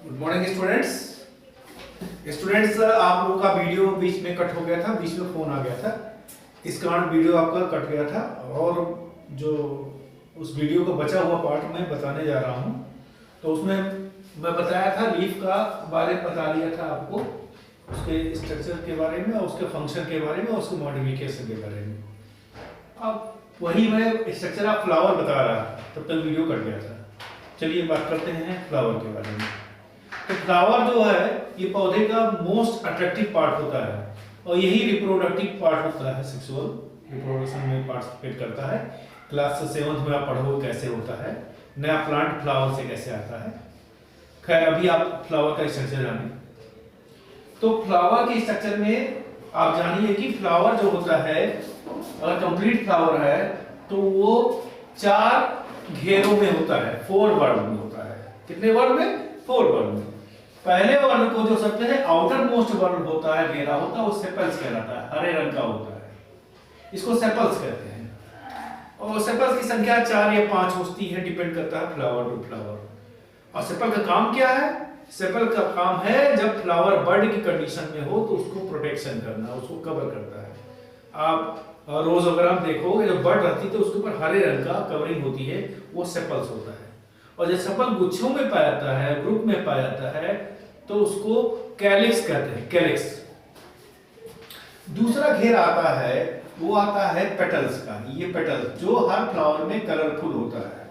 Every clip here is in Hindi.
Good morning students. आप लोगों का वीडियो बीच में कट हो गया था, बीच में फोन आ गया था, इस कारण वीडियो आपका कट गया था। और जो उस वीडियो का बचा हुआ पार्ट मैं बताने जा रहा हूँ, तो उसमें मैं बताया था लीफ का बारे में, बता दिया था आपको उसके स्ट्रक्चर के बारे में, उसके फंक्शन के बारे में, उसके मॉडिफिकेशन के बारे में। अब वही मैं स्ट्रक्चर ऑफ फ्लावर बता रहा था, तब तक वीडियो कट गया था। चलिए बात करते हैं फ्लावर के बारे में। तो फ्लावर जो है ये पौधे का मोस्ट अट्रैक्टिव पार्ट होता है और यही रिप्रोडक्टिव पार्ट होता है, सेक्सुअल रिप्रोडक्शन में पार्टिसिपेट करता है। क्लास 7th में आप पढ़ोगे कैसे होता है, नया प्लांट फ्लावर से कैसे आता है। खैर अभी आप फ्लावर का स्ट्रक्चर जानिए। तो फ्लावर के स्ट्रक्चर में आप जानिए कि फ्लावर जो होता है, अगर कंप्लीट फ्लावर है तो वो 4 घेरों में होता है, 4 वर्ड में होता है। कितने वर्ड में? 4 वर्ड में। पहले वर्ण को जो सबसे आउटर मोस्ट वर्ण होता है, घेरा होता है, वो सेपल्स कहलाता है, हरे रंग का होता है, इसको सेपल्स कहते हैं। और सेपल्स की संख्या 4 या 5 होती है, डिपेंड करता है फ्लावर टू फ्लावर। और सेपल का काम क्या है? सेपल का काम है जब फ्लावर बर्ड की कंडीशन में हो तो उसको प्रोटेक्शन करना, उसको कवर करता है। आप रोज अगर आप देखोगे जब बर्ड रहती है तो उसके ऊपर हरे रंग का कवरिंग होती है, वो सेपल्स होता है। और जब सेपल गुच्छों में पाया जाता है, ग्रुप में पाया जाता है, तो उसको कैलिक्स कहते हैं, कैलिक्स। दूसरा घेर आता है, वो आता है पेटल्स का। ये पेटल्स जो हर फ्लावर में कलरफुल होता है,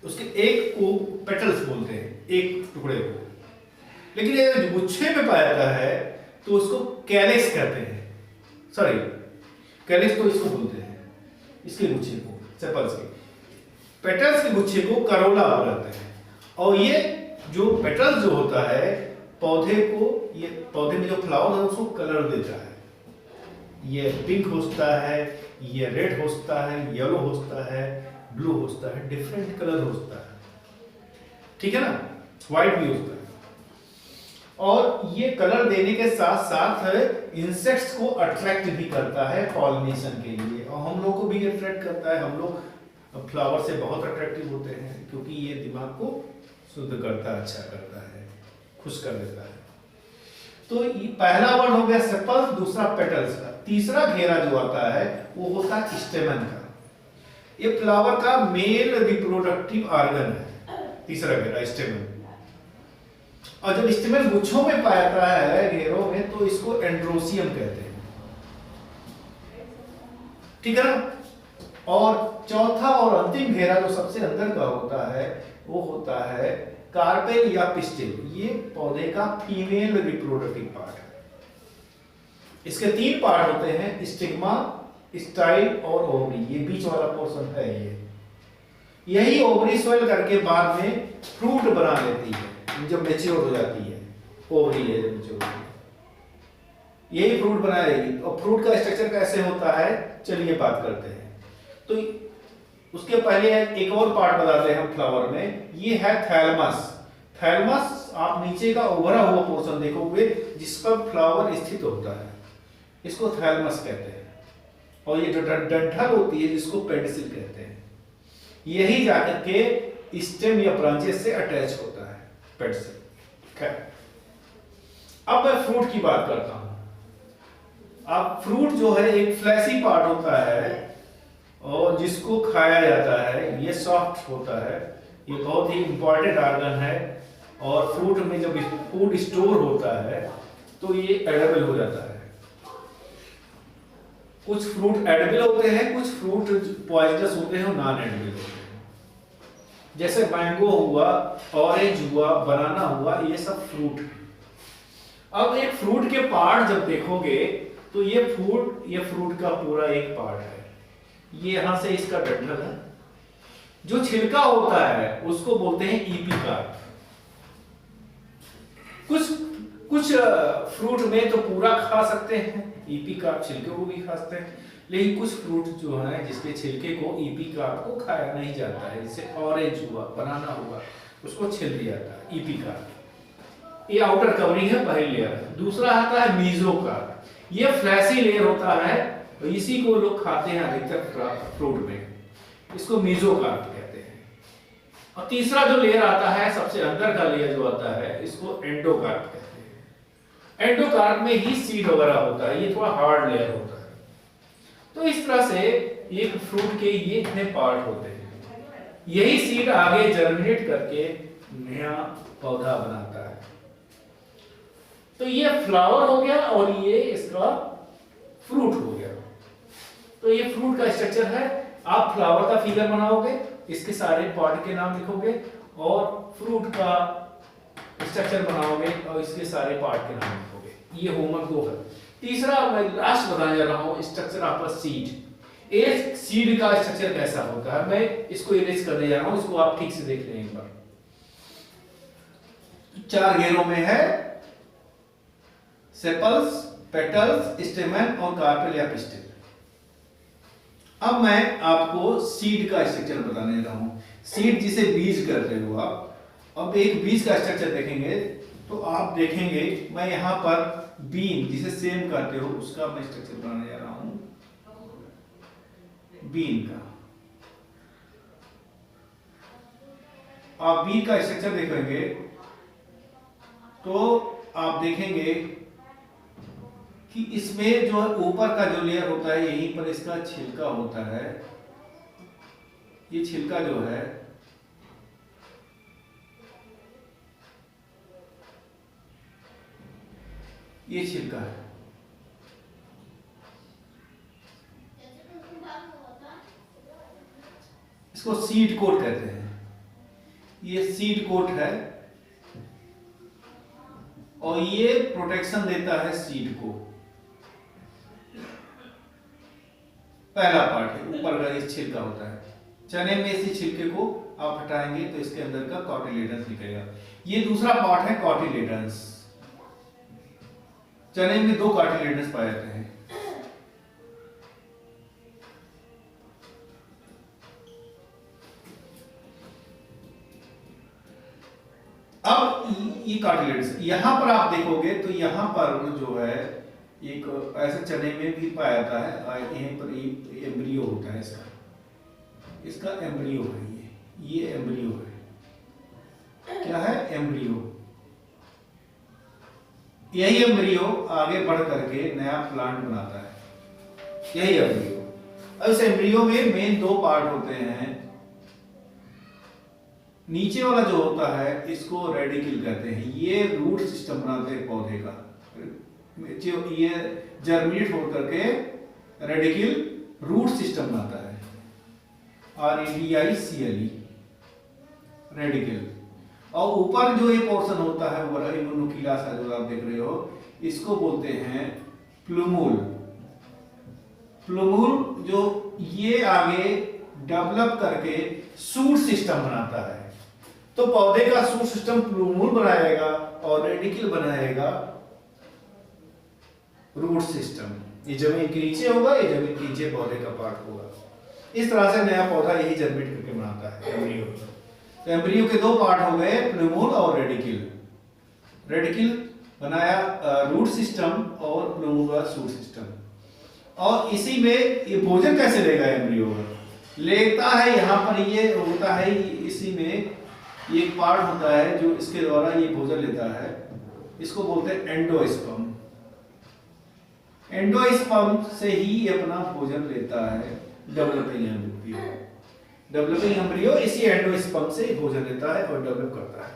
उसके एक को पेटल्स बोलते हैं, एक टुकड़े को। लेकिन ये गुच्छे में पाया जाता है तो उसको कैलिक्स कहते हैं। सॉरी, कैलिक्स तो इसको बोलते हैं, इसके गुच्छे को, सेपल्स के। पेटल्स के गुच्छे को करोला बोलते हैं। और ये जो पेटल्स जो होता है पौधे को, ये पौधे में जो फ्लावर है उसको कलर देता है। ये पिंक होता है, ये रेड होता है, येलो होता है, ब्लू होता है, डिफरेंट कलर होता है, ठीक है ना, व्हाइट भी होता है। और ये कलर देने के साथ साथ इंसेक्ट्स को अट्रैक्ट भी करता है पॉलिनेशन के लिए, और हम लोग को भी अट्रैक्ट करता है। हम लोग फ्लावर से बहुत अट्रैक्टिव होते हैं क्योंकि ये दिमाग को शुद्ध करता है, अच्छा करता है, खुश कर देता है। तो ये पहला वर्ड हो गया सेपल्स, दूसरा पेटल्स का। तीसरा घेरा जो आता है वो होता है स्टेमन का। ये फ्लावर का मेल रिप्रोडक्टिव ऑर्गन है, तीसरा घेरा स्टेमन। और जब स्टेमन गुच्छों में पाया जाता है, घेरों में, तो इसको एंड्रोसियम कहते हैं, ठीक है ना। और चौथा और अंतिम घेरा जो सबसे अंदर का होता है वो होता है कार्पेल या पिस्टिल। ये पौधे का फीमेल रिप्रोडक्टिव पार्ट है। इसके 3 पार्ट होते हैं, स्टिग्मा, स्टाइल और ओवरी। ये बीच वाला पोर्शन है, यही ओवरी स्वेल करके बाद में फ्रूट बना लेती है जब मैच्योर हो जाती है। ओवरी है जब मैच्योर होती है, यही फ्रूट बनाएगी। और फ्रूट का स्ट्रक्चर कैसे होता है, चलिए बात करते हैं। तो उसके पहले एक और पार्ट बताते हैं हम फ्लावर में, ये है थैलमस। थैलमस आप नीचे का उभरा हुआ पोर्शन देखोगे जिस पर फ्लावर स्थित होता है, इसको थैलमस कहते हैं। और ये जो डंठल होती है जिसको पेडिसिल कहते हैं, यही जाकर के स्टेम या ब्रांचेस से अटैच होता है, पेडिसिल। अब मैं फ्रूट की बात करता हूं। अब फ्रूट जो है एक फ्लैशी पार्ट होता है और जिसको खाया जाता है, ये सॉफ्ट होता है, ये बहुत ही इंपॉर्टेंट ऑर्गन है। और फ्रूट में जब फूड स्टोर होता है तो ये एडिबल हो जाता है। कुछ फ्रूट एडिबल होते हैं, कुछ फ्रूट पॉइजनस होते हैं और नॉन एडिबल होते हैं। जैसे मैंगो हुआ, ऑरेंज हुआ, बनाना हुआ, ये सब फ्रूट है। अब एक फ्रूट के पार्ट जब देखोगे तो ये फ्रूट का पूरा एक पार्ट है। ये यहां से इसका डंठल है, जो छिलका होता है उसको बोलते हैं ईपीकार्प। कुछ फ्रूट में तो पूरा खा सकते हैं, ईपीकार्प छिलके को भी खा सकते हैं। लेकिन कुछ फ्रूट जो है जिसके छिलके को, ईपीकार्प को खाया नहीं जाता है, जैसे ऑरेंज हुआ, बनाना हुआ, उसको छिल दिया जाता है, ईपीकार्प। ये आउटर कवरिंग है, पहली लेयर। दूसरा आता है मीजोकार्प, ये फ्लैशी लेयर होता है, तो इसी को लोग खाते हैं अधिकतर फ्रूट में, इसको मीजोकार्प कहते हैं। और तीसरा जो लेयर आता है, सबसे अंदर का लेयर जो आता है, इसको एंडोकार्प कहते हैं। एंडोकार्प में ही सीड वगैरह होता है, ये थोड़ा हार्ड लेयर होता है। तो इस तरह से एक फ्रूट के ये इतने पार्ट होते हैं। यही सीड आगे जर्मिनेट करके नया पौधा बनाता है। तो ये फ्लावर हो गया और ये इसका फ्रूट हो गया। तो ये फ्रूट का स्ट्रक्चर है। आप फ्लावर का फिगर बनाओगे, इसके सारे पार्ट के नाम लिखोगे, और फ्रूट का स्ट्रक्चर बनाओगे और इसके सारे पार्ट के नाम लिखोगे। ये होमवर्क 2 है। तीसरा मैं लास्ट बताने जा रहा हूं, स्ट्रक्चर ऑफ अ सीड। एक सीड का स्ट्रक्चर कैसा होता है, मैं इसको इरेज करने जा रहा हूं, इसको आप ठीक से देख लें एक बार। 4 घेरों में है, सेपल्स, पेटल्स, स्टेमन और कार्पेल या पिस्टिल। अब मैं आपको सीड का स्ट्रक्चर बताने जा रहा हूं। सीड जिसे बीज करते हो आप। अब एक बीज का स्ट्रक्चर देखेंगे तो आप देखेंगे, मैं यहां पर बीन जिसे सेम कहते हो उसका मैं स्ट्रक्चर बनाने जा रहा हूं, बीन का। आप बीन का स्ट्रक्चर देखेंगे तो आप देखेंगे कि इसमें जो ऊपर का जो लेयर होता है, यहीं पर इसका छिलका होता है। ये छिलका जो है ये छिलका है। इसको सीड कोट कहते हैं। ये सीड कोट है और ये प्रोटेक्शन देता है सीड को। पहला पार्ट है, ऊपर का ये छिलका होता है। चने में इसी छिलके को आप हटाएंगे तो इसके अंदर का कॉटिलेडन्स निकलेगा। ये दूसरा पार्ट है कॉटिलेडन्स। चने में 2 कॉटिलेडन्स पाए जाते हैं। अब ये कार्टिलेज यहां पर आप देखोगे तो यहां पर जो है एक ऐसे चने में भी पाया जाता है। यहीं पर एम्ब्रियो होता है इसका एम्ब्रियो है। ये एम्ब्रियो है। क्या है? एम्ब्रियो। यही एम्ब्रियो आगे बढ़ करके नया प्लांट बनाता है। यही एम्ब्रियो। अब इस एम्ब्रियो में मेन 2 पार्ट होते हैं। नीचे वाला जो होता है इसको रेडिकल कहते हैं। ये रूट सिस्टम बनाते हैं पौधे का। ये जर्मिनेट होकर के रेडिकल रूट सिस्टम बनाता है। RADICLE radical. और ऊपर जो ये पोर्शन होता है वो न्यूक्लियस है जो आप देख रहे हो, इसको बोलते हैं प्लूमुल। प्लूमुल जो ये आगे डेवलप करके सूट सिस्टम बनाता है। तो पौधे का सूट सिस्टम प्लूमुल बनाएगा और रेडिकल बनाएगा रूट सिस्टम। ये जमीन के नीचे होगा, ये जमीन के नीचे पौधे का पार्ट होगा। इस तरह से नया पौधा यही जर्मिनेट करके बनाता है एम्ब्रियो। तो एम्ब्रियो के 2 पार्ट हो गए, प्लूमुल और रेडिकल। रेडिकल बनाया रूट सिस्टम और प्लूमुल का सूट सिस्टम। और इसी में ये भोजन कैसे लेगा एम्ब्रियो? लेता है यहाँ पर, ये होता है इसी में एक पार्ट होता है जो इसके द्वारा ये भोजन लेता है। इसको बोलते हैं एंडोस्पर्म। एंडोस्पर्म से ही ये अपना भोजन लेता है डेवलपिंग एम्ब्रियो। डेवलपिंग एम्ब्रियो इसी एंडोस्पर्म से भोजन लेता है और डेवलप करता है।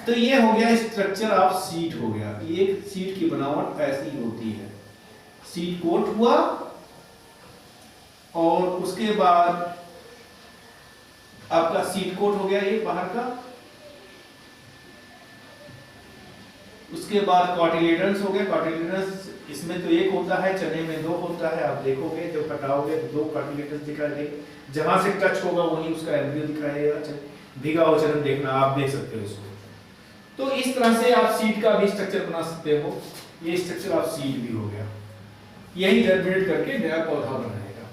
तो ये हो गया स्ट्रक्चर ऑफ सीड हो गया। ये सीड की बनावट ऐसी होती है। सीड कोट हुआ और उसके बाद आपका सीड कोट हो गया ये बाहर का। उसके बाद कॉटिलेडन्स हो गए। कॉटिलेडन्स इसमें तो एक होता है, चने में 2 होता है। आप देखोगे जब कटाओगे 2 कॉटिलेडन्स दिखाई देंगे। जहां से टच होगा वहीं उसका एम्ब्रियो दिखाई देगा। भीगा हुआ चरण देखना, आप देख सकते हो इसको। तो इस तरह से आप सीड का भी स्ट्रक्चर बना सकते हो। ये स्ट्रक्चर ऑफ सीड भी हो गया। यही जर्मिनेट करके नया पौधा बनाएगा।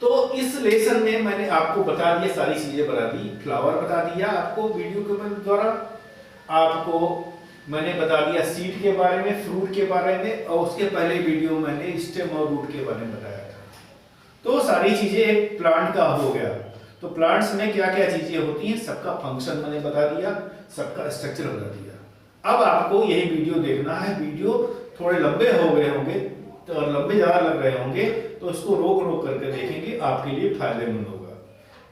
तो इस लेसन में मैंने आपको बता दिया, सारी चीजें बता दी। फ्लावर बता दिया आपको वीडियो के द्वारा। आपको मैंने बता दिया सीड के बारे में, फ्रूट के बारे में, और उसके पहले वीडियो मैंने स्टेम और रूट के बारे में बताया था। तो सारी चीजें एक प्लांट का हो गया। तो प्लांट्स में क्या क्या चीजें होती हैं, सबका फंक्शन मैंने बता दिया, सबका स्ट्रक्चर बता दिया। अब आपको यही वीडियो देखना है। वीडियो थोड़े लंबे हो गए होंगे तो लंबे ज़्यादा लग रहे होंगे, तो इसको रोक रोक करके देखेंगे, आपके लिए फायदेमंद होगा।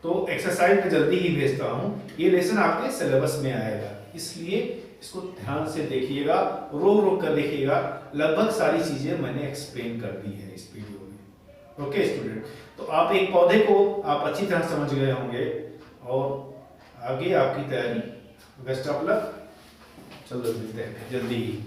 तो एक्सरसाइज में जल्दी ही भेजता हूँ, ये लेसन आपके सिलेबस में आएगा, इसलिए इसको ध्यान से देखिएगा, रोक रोक कर देखिएगा। लगभग सारी चीजें मैंने एक्सप्लेन कर दी है इस वीडियो में। ओके स्टूडेंट, तो आप एक पौधे को आप अच्छी तरह समझ गए होंगे और आगे आपकी तैयारी। बेस्ट ऑफ लक, चलो मिलते हैं जल्दी ही।